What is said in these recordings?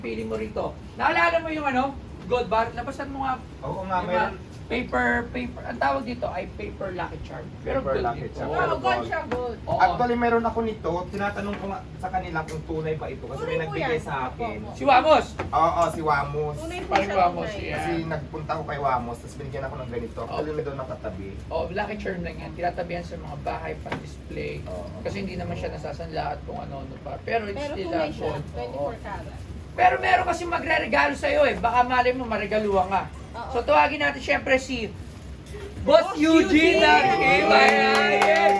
Pili mo rito. Naalala mo yung ano? Gold bar? Labasan mo nga. Oo nga, Diba? meron. Paper. Ang tawag dito ay paper lucky charm. Pero Paper gold lucky dito. charm. Oo, gold siya, gold. Oo. Actually, meron ako nito. Tinatanong ko nga sa kanila kung tunay ba ito. Kasi may Tunay po nagbigay yan. sa akin. Opo. Si Wamos. Oo, si Wamos. Tunay po Parang siya, Wamos, tunay. yeah. Kasi nagpunta ko kay Wamos, tapos binigyan ako ng ganito. Actually, may doon nakatabi. Oh, lucky charm lang yan. Tinatabihan sa mga bahay pan-display. Oo. Kasi hindi naman siya nasasanla at kung ano-ano pa. Pero it's Pero still tunay a siya, gold. Oo. 24 karat. Pero meron kasi magre-regalo sa'yo eh. Baka malay mo, maregaluhan ka. Oo. So tawagin natin syempre si Boss Eugene ng Himayan!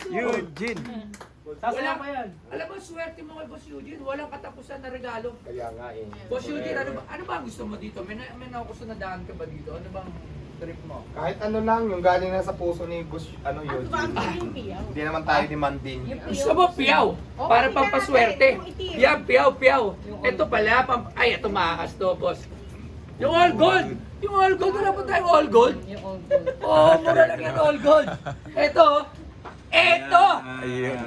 Eugene! Wala pa yan. Alam mo, swerte mo kay Boss Eugene. Walang katapusan na regalo. Kaya nga eh. Boss Eugene, ano ba ang gusto mo dito? May nakusunadaan ka ba dito? Ano bang trip mo? Kahit ano lang, yung galing na sa puso ni Boss, ano At yun. ba ang piyaw? Hindi naman tayo demanding. Gusto mo piyaw? Para Okay, pampaswerte. yung itim. Yan, piyaw. Ito pala, ay, ito makakas to, boss. Yung all gold. Yung all gold, wala pa tayong all gold. Yung old gold. Oo, mura lang yan all gold. Ito, Ayun.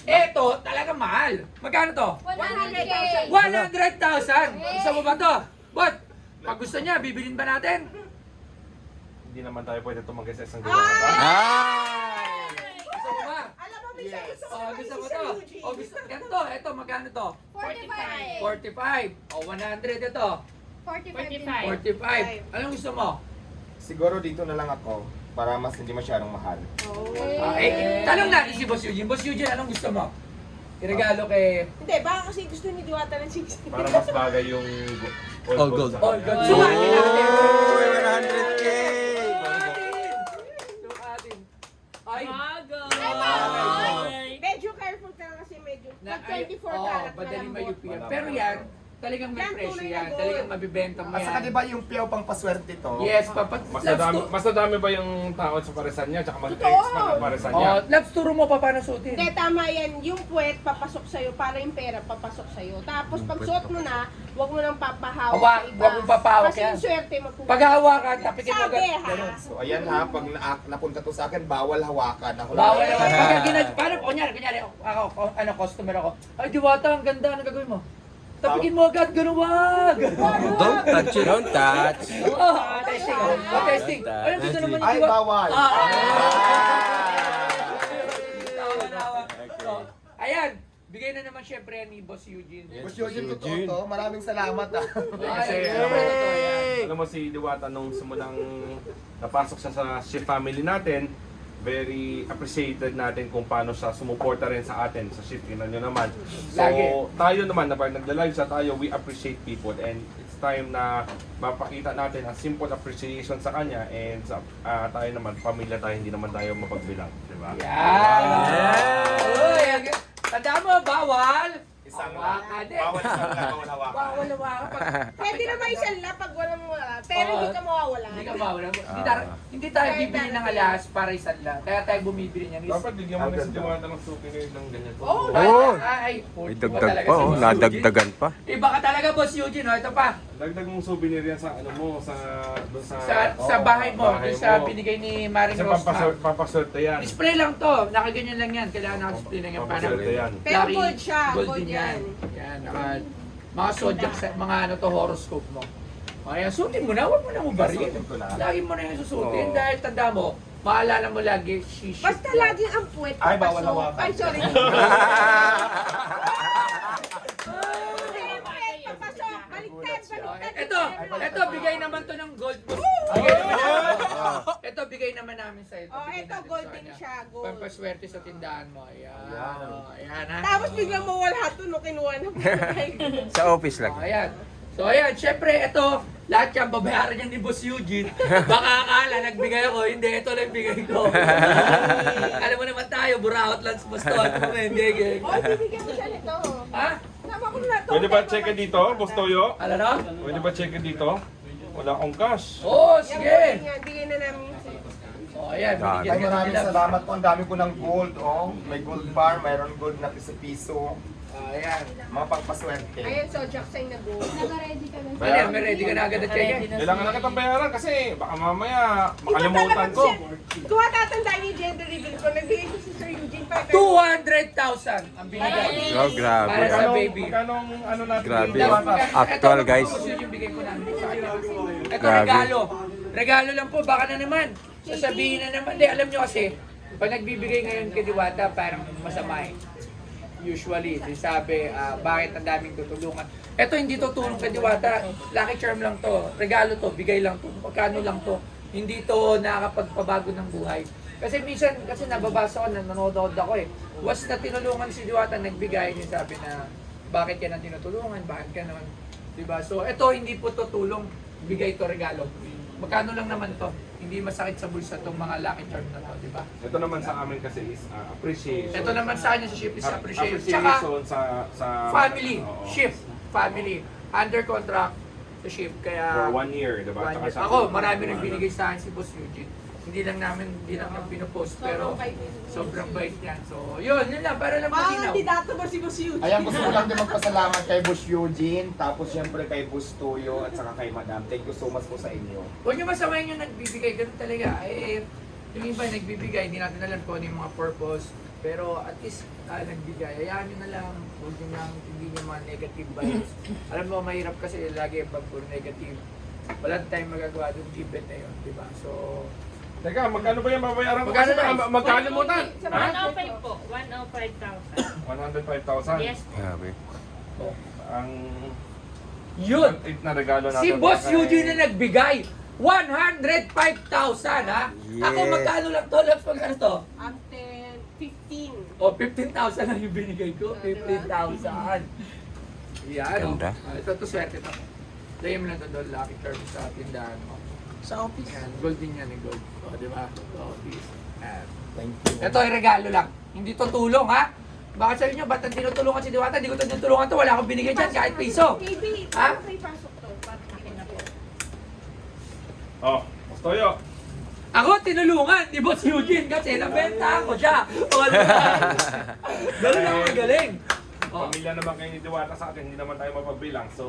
ito, talaga mahal. Magkano to? 100,000. 100,000. Gusto mo ba to? But, pag gusto niya, bibilin ba natin? Hindi naman tayo pwede tumanggi sa isang Ay! gawa. Gusto mo ba? Alam mo, may gusto ko Oh, naman gusto si mo Sir to? Eugene. Oh, gusto, ganito, ito, magkano to? 45. 45. O, 100 ito. 45. 45. Anong gusto mo? Siguro dito na lang ako, para mas hindi masyadong mahal. Tanong natin si Boss Eugene. Boss Eugene, anong gusto mo? Iregalo kay Hindi, baka kasi gusto ni Diwata ng 60. Para mas bagay yung All gold. All Gold. Sumatin natin. Uy, 100K! Sumatin. Ay, Medyo careful ka kasi medyo. Pag 24 karat madali malambot. mayupian. Pero yan, talagang may Yan, presyo tunay na yan. gold. Talagang mabibenta mo At saka yan. diba yung piyaw pang paswerte to? Yes, papat. Mas nadami ba yung tao sa paresan niya? Tsaka mag-expand ang paresan niya? Oh, labs, turo mo pa paano suotin. Hindi, tama yan. Yung puwet, papasok sa'yo para yung pera papasok sa'yo. Tapos pag suot mo na, huwag mo nang papahawak Hawa, sa iba. huwag mong papahawak Kasi yan. yung swerte mapupunta. Pag hawakan, tapikin mo Sabi agad. ha. Ganun. So ayan ha, pag napunta to sa akin, bawal hawakan. Ako Bawal naman. Paano, kunyari, ako, ano, customer ako. Ay, Diwata, ang ganda. Ano gagawin mo? Tapikin mo agad, ganun wag. Don't touch it, don't touch. Oh, testing. Oh, testing. Ayun, dito naman yung Ay, Diwata. bawal. Tawa. Oh, ayan, bigay na naman syempre yan ni Boss Eugene. Boss Eugene, totoo to. Maraming salamat ah. Kasi, Ay, syempre, totoo yan. alam mo si Diwata nung simulang napasok siya sa shift family natin, very appreciated natin kung paano siya sumuporta rin sa atin sa shift. Tingnan nyo naman. So, Lagi. tayo naman, na pag nagla-live siya tayo, we appreciate people and it's time na mapakita natin ang simple appreciation sa kanya and sa tayo naman, pamilya tayo, hindi naman tayo mapagbilang. Diba? Yan. Uy, tandaan mo, bawal. Isang Hawakan din. bawal isang bawal hawakan. Bawal hawakan. Pwede naman isang la pag walang wala. Pero hindi ka mawawala. Hindi ka mawala. Hindi tayo bibili ng alas para isanla. Kaya tayo bumibili niyan. Dapat bigyan mo na si Diwata ng souvenir ng ganyan. Oo, Oo. Ay, May iba dagdag talaga pa, si oh. Boss Nadagdagan pa. Eugene. Iba ka talaga, Boss Eugene. Oh, ito pa. Dagdag mong souvenir yan sa ano mo, sa doon sa Sa bahay mo, bahay doon sa mo. binigay ni Maring Kasi Rosmar. papaswerte yan. Display lang to. Nakaganyan lang yan. Kailangan naka-display lang yan. Para Papaswerte yan. Pero Lucky, gold siya, Gold gold din yan. Yan. Mga zodiac, mga ano to, horoscope mo. Kaya suotin mo na. Huwag mo na ubarin. Suotin ko na. Lagi mo na yung susuotin. Oo. Dahil tanda mo, maalala mo lagi, she should Basta love. laging ang puwet. Ay, bawal papasok. hawakan. Ay, sorry. Papasok. Baliktad. Ito, bigay naman to ng gold mo. Bigay naman namin. Ito, bigay naman namin sa ito. Oh, Bigay ito, natin gold sa din kanya. siya, gold. Pampaswerte sa tindahan mo. Ayan. Ayan ha. Tapos biglang mawala ito no kinuha na Sa office lang. Ayan. So ayan, syempre ito, lahat yan babayaran yan ni Boss Eugene. Baka akala nagbigay ako, hindi, ito lang bigay ko. Alam mo naman tayo, buraot lang sa baston. Hindi, gig. Oh, bibigyan ko siya nito. Ha? Tama ko na ito. Pwede ba check dito, Boss Toyo? Ano no? Pwede ba check dito? Wala akong cash. Oo, Yan, sige. bigyan na namin. O ayan, Dami. binigyan Ay, ka maraming nila. salamat po. Ang dami ko ng gold, oh. May gold bar, mayroon gold na piso-piso. Ayan. Mga pangpaswerte. Ayan, so Jackson na go. Naka-ready ka na. Ayan, may ready ka na agad na check. Kailangan na kitang bayaran kasi baka mamaya makalimutan ko. Kung tatandaan niyo yung gender reveal ko, nagbigay ko si Sir Eugene 200,000 ang binigay. Oh, grabe. Para sa baby. Magkano ano natin? Grabe. Diwata? Actual, guys. Ito yung bigay ko namin sa kanya. Ito Grabe. regalo. Regalo lang po, baka na naman. Sasabihin na naman. Di, alam nyo kasi, pag nagbibigay ngayon kay Diwata, parang masama eh. Usually, sabi, bakit ang daming tutulungan. Ito hindi tutulong kay Diwata. Lucky charm lang to. Regalo to, bigay lang to. Pagkano lang to. Hindi to nakakapagpabago ng buhay. Kasi minsan, kasi nababasa ko, nanonood ako eh. Once na tinulungan si Diwata, nagbigay, niya sabi na, bakit ka na tinutulungan, bakit ka naman, diba? So, ito hindi po to tulong, bigay to regalo. Magkano lang naman to? Hindi masakit sa bulsa tong mga lucky charm na to, diba? Ito naman sa amin kasi is appreciation. Ito naman sa kanya sa ship is appreciation. Tsaka, Appreciation sa family, Oo. ship, family, under contract to ship, kaya... For 1 year, diba? One Tsaka year. sa- Ako, marami rin binigay sa akin si Boss Eugene. Hindi lang pinopost, pero sobrang bait niyan. So, yun lang, para lang malinaw. Kandidato ba si Boss Eugene? Ayan, gusto ko lang din magpasalamat kay Boss Eugene, tapos syempre kay Boss Tuyo, at saka kay Madam. Thank you so much po sa inyo. Huwag niyo masamayin yung nagbibigay, ganun talaga. Eh, yung iba nagbibigay, hindi natin alam kung ano yung mga purpose. Pero at least nagbigay, hayaan nyo na lang, huwag nyo lang, hindi nyo mga negative vibes. Alam mo, mahirap kasi lagi pag puro negative. Wala tayong magagawa doon, keep it na yun, di ba? So, Teka, magkano ba yung babayaran ko? Magkano Kasi baka na? magkalimutan. Ha? 105 po. 105,000. 105,000. Yes po. Grabe. Ang yun! na regalo natin. Si Boss kay- Eugene na nagbigay, 105,000 ha? Ako Yes. magkano lang to? Laps pag ano to? After 15. O, 15,000 lang yung binigay ko. 15,000. Yan. Ganda. Ito swerte to. Dahil mo lang doon, lucky charm sa tindahan mo. Sa office. Yan, gold din yan, gold. O, di ba? Sa office. Yan. Thank you. Ito ay regalo lang. Hindi to tulong ha? Baka sabi nyo, ba't ang tinutulungan si Diwata? Hindi ko to tinutulungan to. Wala akong binigay dyan kahit piso. KB, Ha? paano kayo pasok to? Oh, Boss Toyo. Ako tinulungan ni Boss Eugene kasi nabenta ako siya. O, ano ba? Ganun ako magaling. O, Pamilya naman kayo ni Diwata sa atin, hindi naman tayo mapagbilang. So,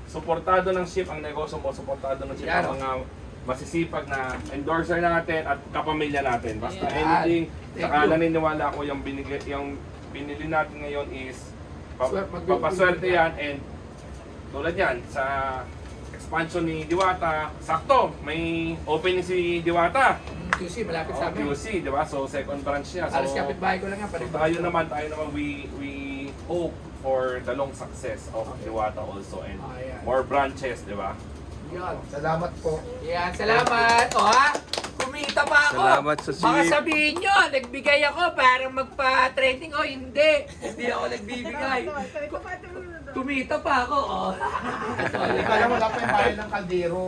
suportado ng ship ang negosyo mo, suportado ng ship Yan. ang mga masisipag na endorser natin at kapamilya natin. Basta Yan. anything, Thank saka you. naniniwala ako yung binili natin ngayon is Magbe- papaswerte yan and tulad yan sa expansion ni Diwata, sakto, may opening si Diwata. QC, malapit sa Oh, amin. QC, di ba? So, second branch niya. So, Alas kapitbahay ko lang yan. so Parin tayo naman, we hope for the long success of Diwata also and Ayan. more branches, di ba? Yan. Salamat po. Yan, salamat. O ha? Kumita pa ako. Salamat sa Baka sip. sabihin nyo, nagbigay ako para magpa-trending. O, hindi. Hindi ako nagbibigay. Kumita pa ako. O. Kaya wala pa yung bayan ng kaldero.